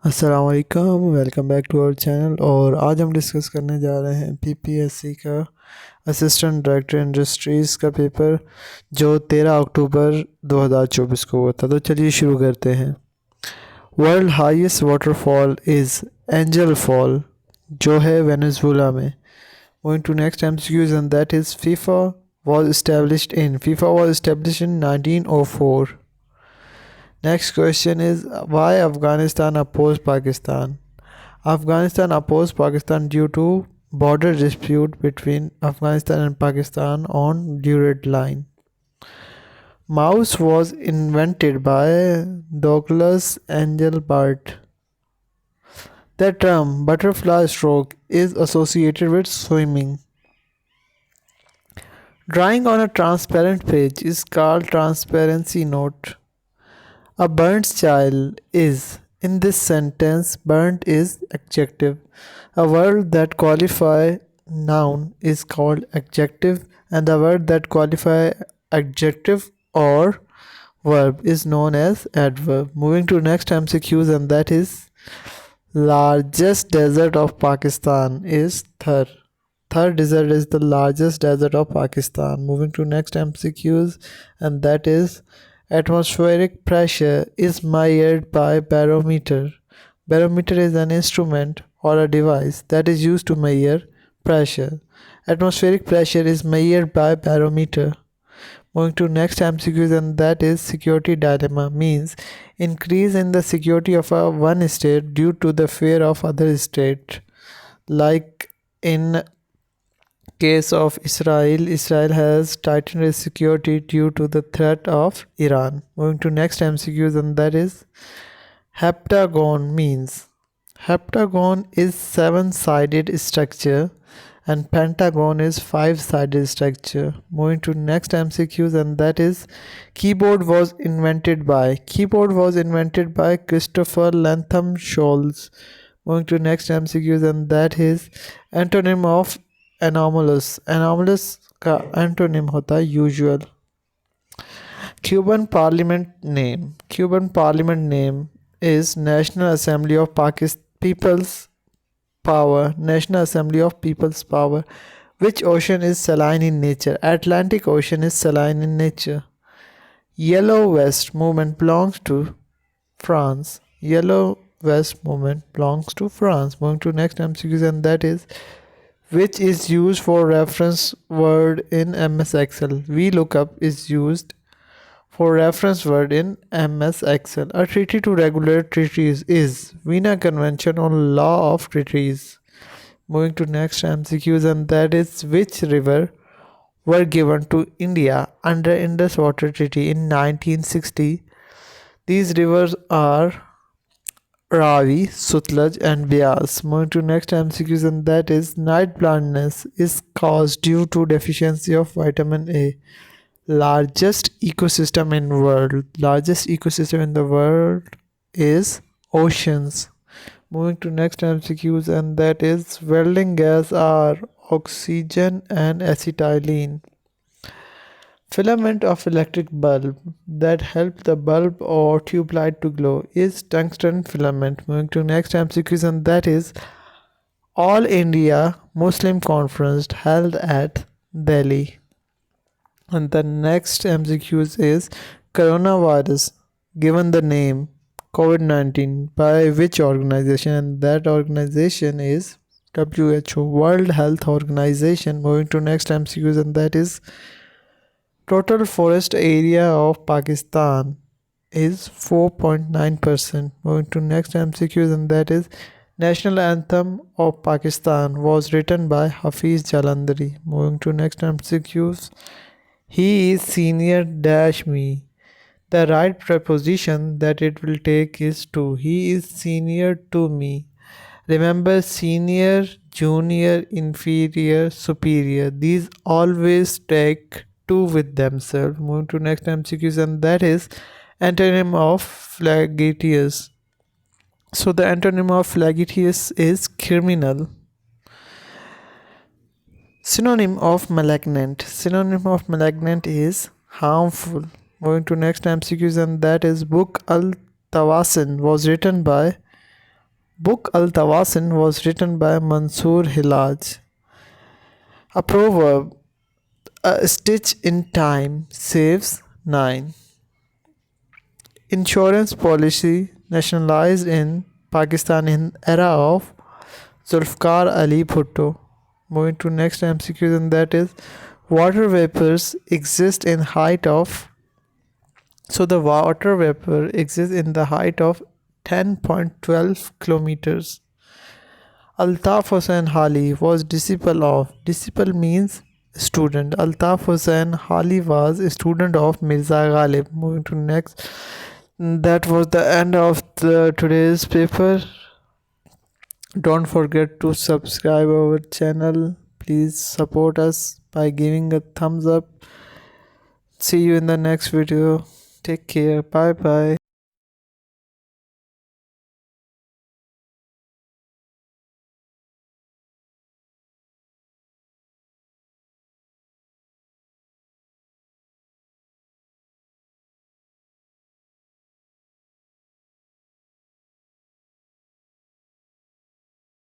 अस्सलाम वालेकुम, welcome back to our channel. और आज हम डिस्कस करने जा रहे हैं पीपीएससी का असिस्टेंट डायरेक्टर इंडस्ट्रीज़ का पेपर जो 13 अक्टूबर 2024 को हुआ था। तो चलिए शुरू करते हैं। World highest waterfall is angel fall, जो है वेनेजुएला में। Moving to next MCQs, and that is FIFA was established in 1904. Next question is, why Afghanistan opposed Pakistan? Afghanistan opposed Pakistan due to border dispute between Afghanistan and Pakistan on Durat line. Mouse was invented by Douglas Engelbart. The term butterfly stroke is associated with swimming. Drawing on a transparent page is called transparency note. A burnt child is. In this sentence, burnt is adjective. A word that qualify noun is called adjective, and the word that qualify adjective or verb is known as adverb. Moving to next MCQs, and that is, largest desert of Pakistan is Thar. Thar desert is the largest desert of Pakistan. Moving to next MCQs, and that is, atmospheric pressure is measured by barometer. Barometer is an instrument or a device that is used to measure pressure. Atmospheric pressure is measured by barometer. Moving to next MCQs, and that is, security dilemma means increase in the security of one state due to the fear of other state. Like in case of Israel, Israel has tightened its security due to the threat of Iran. Moving to next MCQs, and that is, heptagon means. Heptagon is seven-sided structure and pentagon is five-sided structure. Moving to next MCQs, and that is, keyboard was invented by. Keyboard was invented by Christopher Lantham Scholz. Moving to next MCQs, and that is, antonym of anomalous. Anomalous का antonym होता है usual. Cuban parliament name is National Assembly of People's Power. National Assembly of People's Power. Which ocean is saline in nature? Atlantic Ocean is saline in nature. Yellow Vest movement belongs to France. Yellow Vest movement belongs to France. Moving to next MCQs, and that is, which is used for reference word in MS Excel. VLOOKUP is used for reference word in MS Excel. A treaty to regulate treaties is Vienna Convention on Law of Treaties. Moving to next MCQs, and that is, which river were given to India under Indus Water Treaty in 1960. These rivers are Ravi, Sutlej, and Vyas. Moving to next MCQs, and that is, night blindness is caused due to deficiency of vitamin A. Largest ecosystem in world. Largest ecosystem in the world is oceans. Moving to next MCQs, and that is, welding gas are oxygen and acetylene. Filament of electric bulb that help the bulb or tube light to glow is tungsten filament. Moving to next MCQs, and that is, All India Muslim Conference held at Delhi. And the next MCQs is, coronavirus given the name COVID-19 by which organization? And that organization is WHO, World Health Organization. Moving to next MCQs, and that is, total forest area of Pakistan is 4.9%. Moving to next MCQs, and that is, national anthem of Pakistan was written by Hafiz Jalandhari. Moving to next MCQs, he is senior dash me. The right preposition that it will take is to. He is senior to me. Remember, senior, junior, inferior, superior. These always take two with themselves. Moving to next MCQs, and that is, antonym of flagitious. So the antonym of flagitious is criminal. Synonym of malignant. Synonym of malignant is harmful. Moving to next MCQs, and that is, book Al Tawasin was written by Book Al-Tawasin was written by Mansoor Hilaj. A proverb, a stitch in time saves nine. Insurance policy nationalized in Pakistan in era of Zulfikar Ali Bhutto. Moving to next MCQ, and that is water vapors exist in height of. So the water vapor exists in the height of 10.12 kilometers. Altaf Hussain Hali was disciple of. Disciple means student. Altaf Hussain Hali was a student of Mirza Ghalib. Moving to next. That was the end of today's paper. Don't forget to subscribe our channel. Please support us by giving a thumbs up. See you in the next video. Take care. Bye bye.